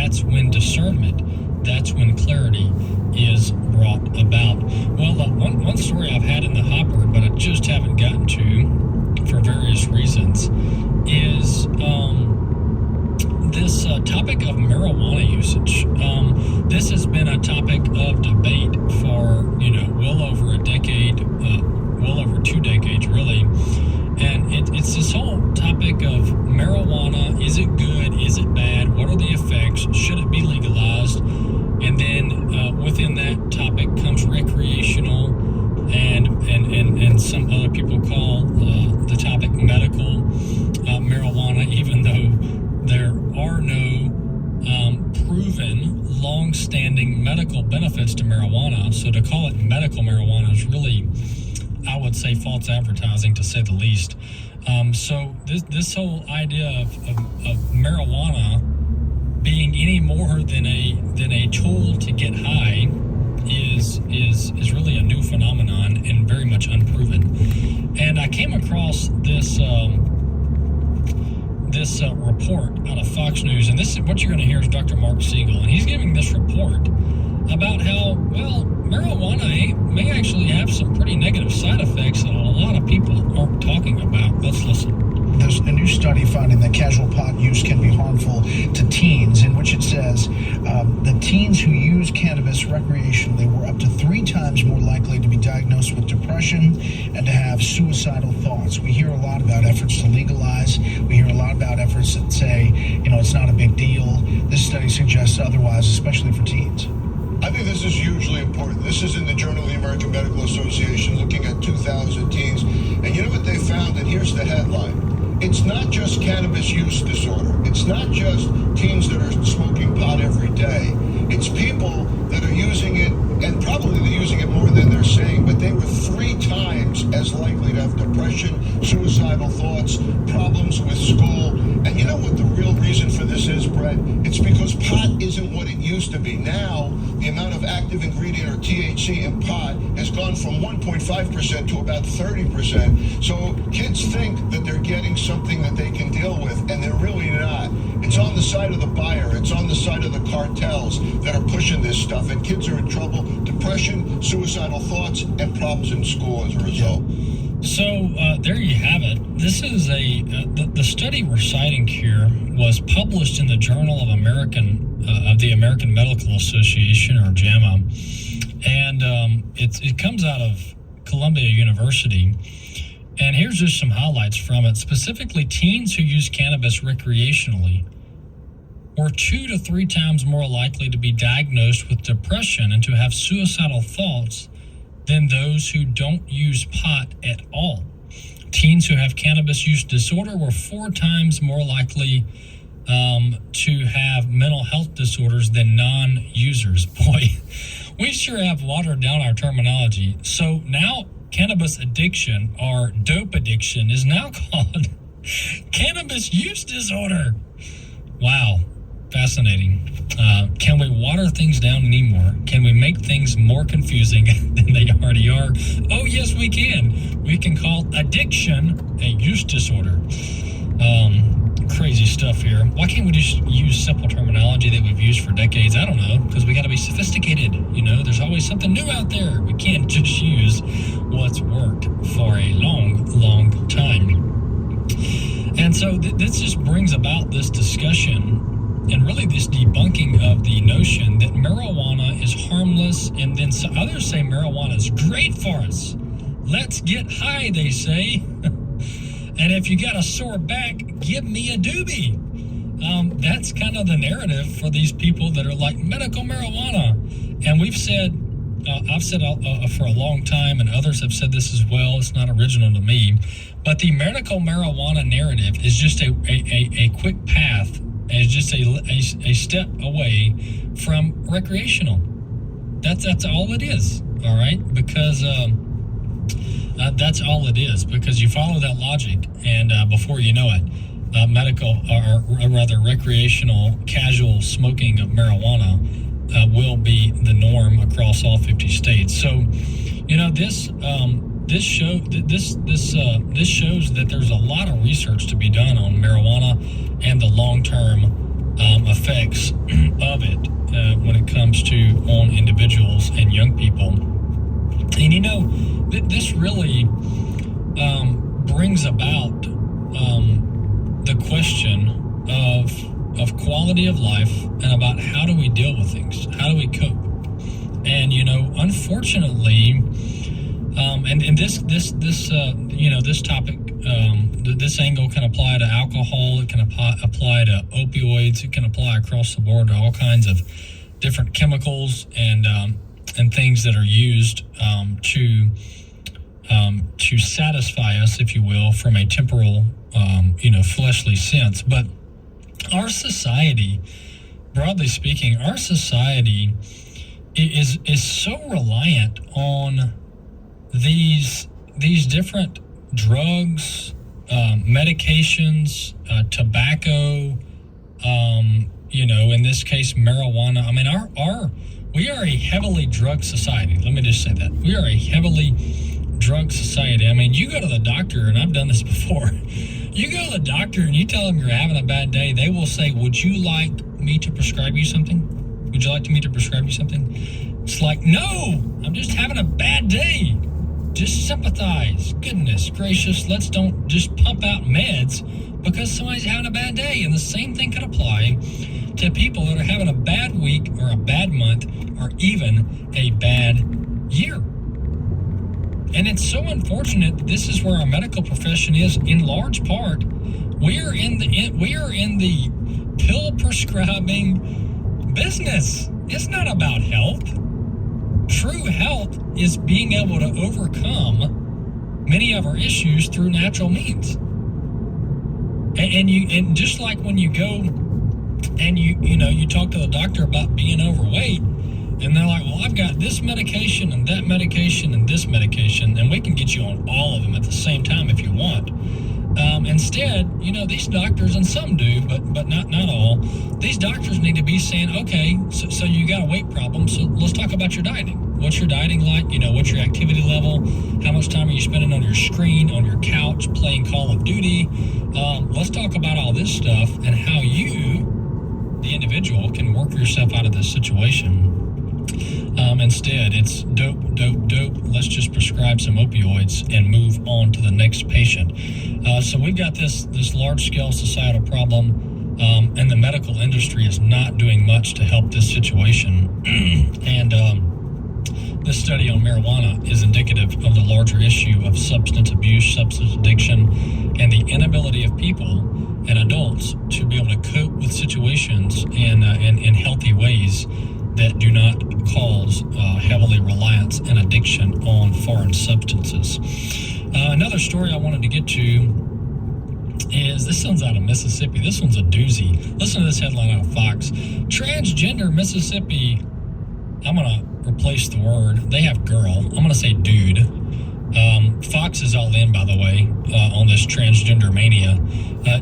that's when discernment, that's when clarity is brought about. Well, one story I've had in the hopper, but I just haven't gotten to for various reasons, is this topic of marijuana usage. This has been a topic of debate for, well over a decade, well over 2 decades, really. And it's this whole topic of marijuana. Is it good? Is it bad? What are the effects? Should it be legalized? And then within that topic comes recreational, and some other people call the topic medical marijuana, even though there are no proven long-standing medical benefits to marijuana. So to call it medical marijuana is really, I would say, false advertising, to say the least. So this whole idea of marijuana being any more than a tool to get high is really a new phenomenon and very much unproven. And I came across this report out of Fox News, and this is what you're going to hear is Dr. Mark Siegel, and he's giving this report about how, well, marijuana may actually have some pretty negative side effects that a lot of people aren't talking about. Let's listen. There's a new study finding that casual pot use can be harmful to teens, in which it says that teens who use cannabis recreationally were up to 3 times more likely to be diagnosed with depression and to have suicidal thoughts. We hear a lot about efforts to legalize. We hear a lot about efforts that say, it's not a big deal. This study suggests otherwise, especially for teens. I think this is hugely important. This is in the Journal of the American Medical Association, looking at 2,000 teens. And you know what they found? And here's the headline. It's not just cannabis use disorder. It's not just teens that are smoking pot every day. It's people that are using it, and probably they're using it more than they're saying, but they were 3 times as likely to have depression, suicidal thoughts, problems with school. And you know what the real reason for this is, Brett? It's because pot isn't what it used to be. Now, the amount of active ingredient, or THC, in pot has gone from 1.5% to about 30%. So kids think that they're getting something that they can deal with, and they're really not. It's on the side of the buyer. It's on the side of the cartels that are pushing this stuff, and kids are in trouble. Depression, suicidal thoughts, and problems in school as a result. So there you have it. This is the study we're citing here was published in the Journal of the American Medical Association, or JAMA, and it comes out of Columbia University. And here's just some highlights from it. Specifically, teens who use cannabis recreationally were 2 to 3 times more likely to be diagnosed with depression and to have suicidal thoughts than those who don't use pot at all. Teens who have cannabis use disorder were 4 times more likely to have mental health disorders than non-users. Boy, we sure have watered down our terminology. So now cannabis addiction, or dope addiction, is now called cannabis use disorder. Wow. Fascinating. Can we water things down anymore? Can we make things more confusing than they already are? Oh, yes, we can. We can call addiction a use disorder. Crazy stuff here. Why can't we just use simple terminology that we've used for decades? I don't know, because we got to be sophisticated. There's always something new out there. We can't just use what's worked for a long, long time. And so this just brings about this discussion and really this debunking of the notion that marijuana is harmless, and then others say marijuana is great for us. Let's get high, they say. And if you got a sore back, give me a doobie. That's kind of the narrative for these people that are like medical marijuana. And we've said, I've said for a long time, and others have said this as well, it's not original to me, but the medical marijuana narrative is just a quick path, is just a step away from recreational. That's all it is, all right? Because that's all it is, because you follow that logic, and before you know it, medical, or rather recreational, casual smoking of marijuana will be the norm across all 50 states. So, this shows that there's a lot of research to be done on marijuana and the long-term effects you know, this really brings about the question of quality of life and about how do we deal with things, how do we cope. And you know, unfortunately, and this topic, this angle can apply to alcohol, it can apply to opioids, it can apply across the board to all kinds of different chemicals and things that are used to satisfy us, if you will, from a temporal, fleshly sense. But our society, broadly speaking, our society is so reliant on these different drugs, medications, tobacco, in this case, marijuana. I mean, we are a heavily drug society. Let me just say that. We are a heavily drug society. I mean, you go to the doctor, and I've done this before. You go to the doctor and you tell them you're having a bad day, they will say, would you like me to prescribe you something? Would you like me to prescribe you something? It's like, no, I'm just having a bad day. Just sympathize. Goodness gracious, let's don't just pump out meds because somebody's having a bad day. And the same thing could apply to people that are having a bad week or a bad month or even a bad year. And it's so unfortunate that this is where our medical profession is. In large part, we are in the pill prescribing business. It's not about health. True health is being able to overcome many of our issues through natural means. And just like when you go and you talk to the doctor about being overweight, and they're like, well, I've got this medication and that medication and this medication, and we can get you on all of them at the same time if you want. Instead, these doctors, and some do, but not all, these doctors need to be saying, okay, so you got a weight problem, so let's talk about your dieting. What's your dieting like? What's your activity level? How much time are you spending on your screen, on your couch, playing Call of Duty? Let's talk about all this stuff and how you, the individual, can work yourself out of this situation. Instead, it's dope. Let's just prescribe some opioids and move on to the next patient. So we've got this large-scale societal problem, and the medical industry is not doing much to help this situation. And this study on marijuana is indicative of the larger issue of substance abuse, substance addiction, and the inability of people and adults to be able to cope with situations in healthy ways that do not cause heavily reliance and addiction on foreign substances. Another story I wanted to get to is, this one's out of Mississippi. This one's a doozy. Listen to this headline out of Fox. Transgender Mississippi, I'm going to replace the word. They have girl. I'm going to say dude. Fox is all in, by the way, on this transgender mania.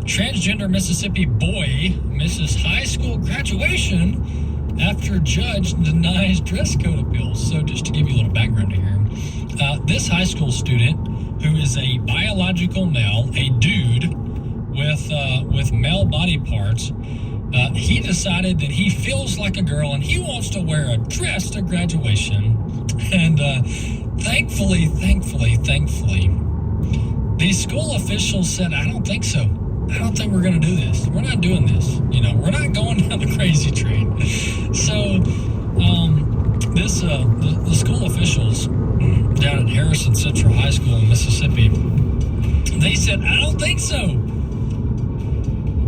Transgender Mississippi boy misses high school graduation after judge denies dress code appeals. So just to give you a little background here, this high school student, who is a biological male, a dude with male body parts, he decided that he feels like a girl and he wants to wear a dress to graduation. And thankfully, these school officials said, I don't think so. I don't think we're going to do this. We're not doing this. We're not going down the crazy train. So, the school officials down at Harrison Central High School in Mississippi, they said, I don't think so.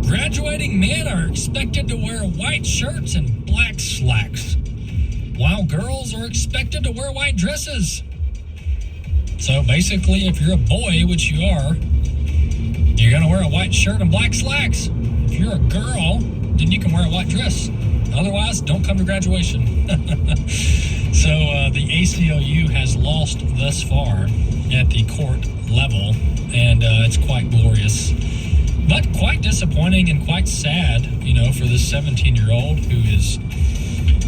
Graduating men are expected to wear white shirts and black slacks, while girls are expected to wear white dresses. So basically, if you're a boy, which you are, you're going to wear a white shirt and black slacks. If you're a girl, then you can wear a white dress. Otherwise, don't come to graduation. So the ACLU has lost thus far at the court level, and it's quite glorious. But quite disappointing and quite sad, for this 17-year-old who is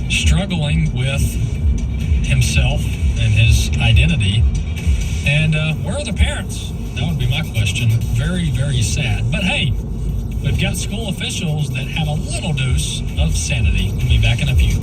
struggling with himself and his identity. And where are the parents? That would be my question. Very, very sad. But hey, we've got school officials that have a little dose of sanity. We'll be back in a few.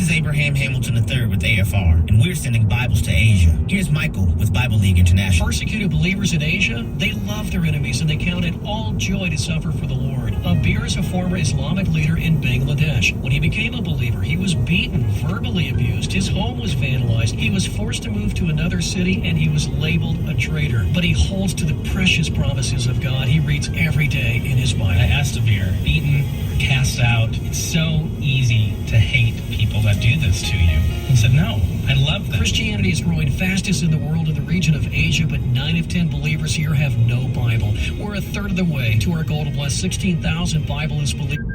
is Abraham Hamilton III with AFR, and we're sending Bibles to Asia. Here's Michael with Bible League International. Persecuted believers in Asia, they love their enemies and they count it all joy to suffer for the Lord. Abir is a former Islamic leader in Bangladesh. When he became a believer, he was beaten, verbally abused, his home was vandalized, he was forced to move to another city, and he was labeled a traitor. But he holds to the precious promises of God he reads every day in his Bible. I asked Abir, beaten, cast out. It's so easy to hate people that do this to you. He said, no, I love them. Christianity is growing fastest in the world in the region of Asia, but 9 of 10 believers here have no Bible. We're a third of the way to our goal to bless 16,000 Bibleless believers.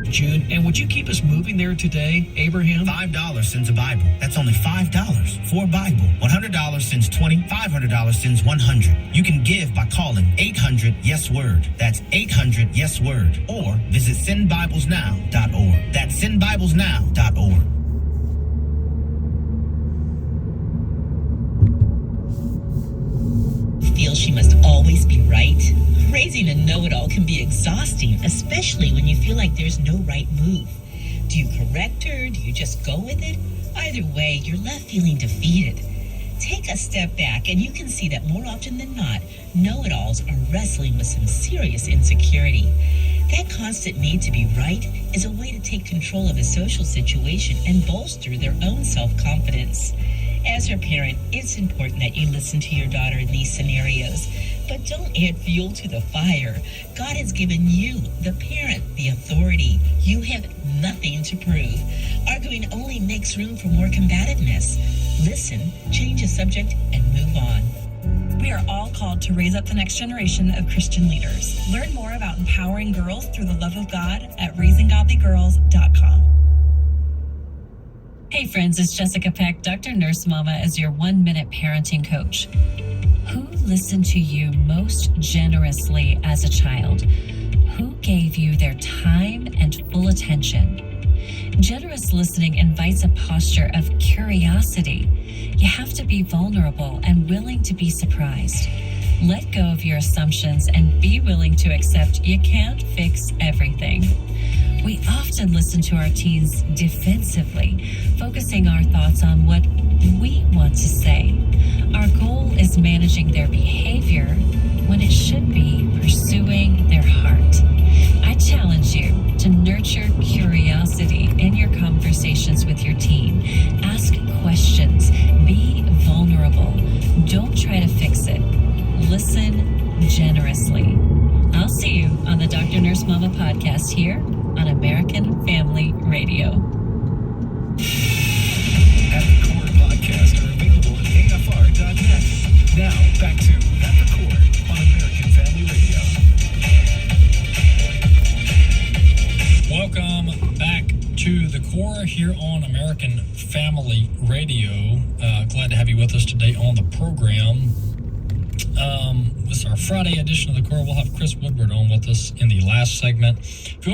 June, and would you keep us moving there today, Abraham? $5 sends a Bible. That's only $5 for a Bible. $100 sends 20. $500 sends 100. You can give by calling 800-YES-WORD. That's 800-YES-WORD. Or visit sendbiblesnow.org. That's sendbiblesnow.org. Feel she must always be right? Raising a know-it-all can be exhausting, especially when you feel like there's no right move. Do you correct her? Do you just go with it? Either way, you're left feeling defeated. Take a step back and you can see that more often than not, know-it-alls are wrestling with some serious insecurity. That constant need to be right is a way to take control of a social situation and bolster their own self-confidence. As her parent, it's important that you listen to your daughter in these scenarios, but don't add fuel to the fire. God has given you, the parent, the authority. You have nothing to prove. Arguing only makes room for more combativeness. Listen, change the subject, and move on. We are all called to raise up the next generation of Christian leaders. Learn more about empowering girls through the love of God at raisinggodlygirls.com. Hey friends, it's Jessica Peck, Dr. Nurse Mama, as your 1-minute parenting coach. Who listened to you most generously as a child? Who gave you their time and full attention? Generous listening invites a posture of curiosity. You have to be vulnerable and willing to be surprised. Let go of your assumptions and be willing to accept you can't fix everything. We often listen to our teens defensively, focusing our thoughts on what we want to say. Our goal is managing their behavior when it should be pursuing their heart. I challenge you to nurture curiosity in your conversations with your teen. Ask questions. Be vulnerable. Don't try to fix it. Listen generously. I'll see you on the Dr. Nurse Mama podcast here on American Family Radio. At the Core podcasts are available at AFR.net. Now, back to At the Core on American Family Radio. Welcome back to The Core here on American Family Radio. Glad to have you with us today on the program. This is our Friday edition of The Core. We'll have Chris Woodward on with us in the last segment. If you